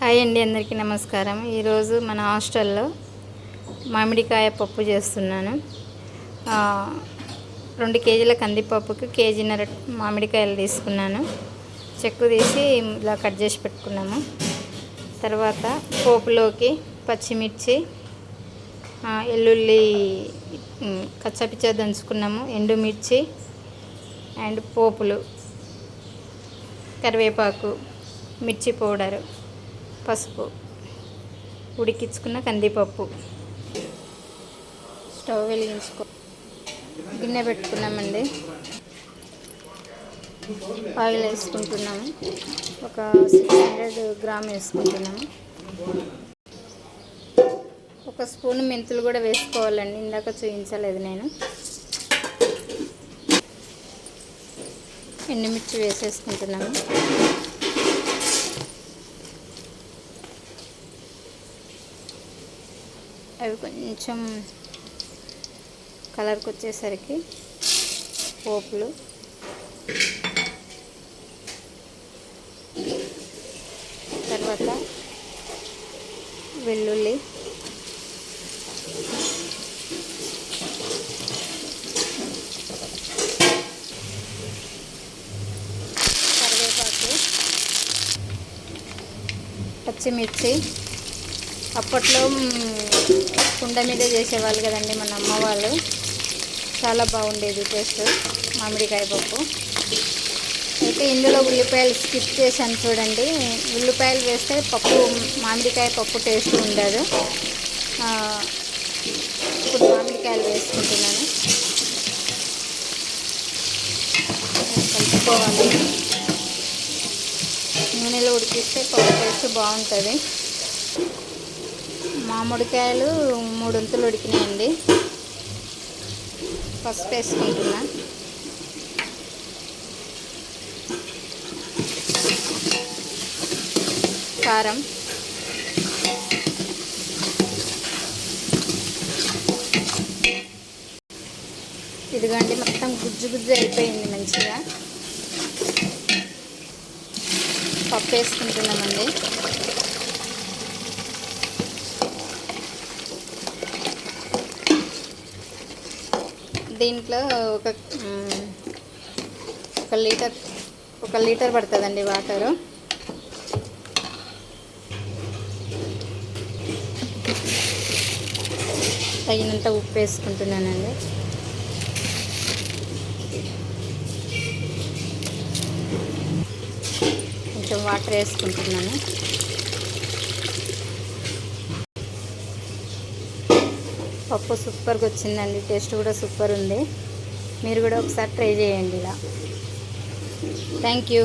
Hi అండి, అందరికీ నమస్కారం. ఈరోజు మన హాస్టల్లో మామిడికాయ పప్పు చేస్తున్నాను. 2 కేజీల కందిపప్పుకి కేజీన్నర మామిడికాయలు తీసుకున్నాను. చెక్కు తీసి ఇలా కట్ చేసి పెట్టుకున్నాము. తర్వాత పోపులోకి పచ్చిమిర్చి, ఎల్లుల్లి కచ్చాపిచ్చా దంచుకున్నాము, ఎండుమిర్చి అండ్ పోపులు, కరివేపాకు, మిర్చి పౌడరు, పసుపు, ఉడికించుకున్న కందిపప్పు. స్టవ్ వెలిగించుకో, గిన్నె పెట్టుకున్నామండి. ఆయిల్ వేసుకుంటున్నాము. ఒక 600 గ్రామ్ వేసుకుంటున్నాము. ఒక స్పూన్ మెంతులు కూడా వేసుకోవాలండి, ఇందాక చూపించలేదు నేను. ఎండుమిర్చి వేసేసుకుంటున్నాము. అవి కొంచెం కలర్కి వచ్చేసరికి పోపులు, తర్వాత వెల్లుల్లి, కరివేపాకు, పచ్చిమిర్చి. అప్పట్లో కుండ మీద చేసేవాళ్ళు కదండి మన అమ్మ వాళ్ళు. చాలా బాగుండేది టేస్ట్ మామిడికాయ పప్పు. అయితే ఇందులో ఉల్లిపాయలు స్కిప్ చేశాను చూడండి. ఉల్లిపాయలు వేస్తే పప్పు, మామిడికాయ పప్పు టేస్ట్ ఉండదు. ఇప్పుడు మామిడికాయలు వేసుకుంటున్నాను. కలుపుకోవాలి. నూనెలో ఉడికిస్తే పప్పు టేస్ట్ బాగుంటుంది. మామిడికాయలు 3 వంతులు ఉడికినాయండి. పసుపు వేసుకుంటున్నా, కారం, ఇదిగోండి మొత్తం గుజ్జు గుజ్జు అయిపోయింది మంచిగా. పప్పు వేసుకుంటున్నామండి. దీంట్లో ఒక లీటర్ పడుతుందండి వాటరు. తగినంత ఉప్పు వేసుకుంటున్నానండి. కొంచెం వాటర్ వేసుకుంటున్నాను. పప్పు సూపర్గా వచ్చిందండి. టేస్ట్ కూడా సూపర్ ఉంది. మీరు కూడా ఒకసారి ట్రై చేయండి ఇలా. Thank you.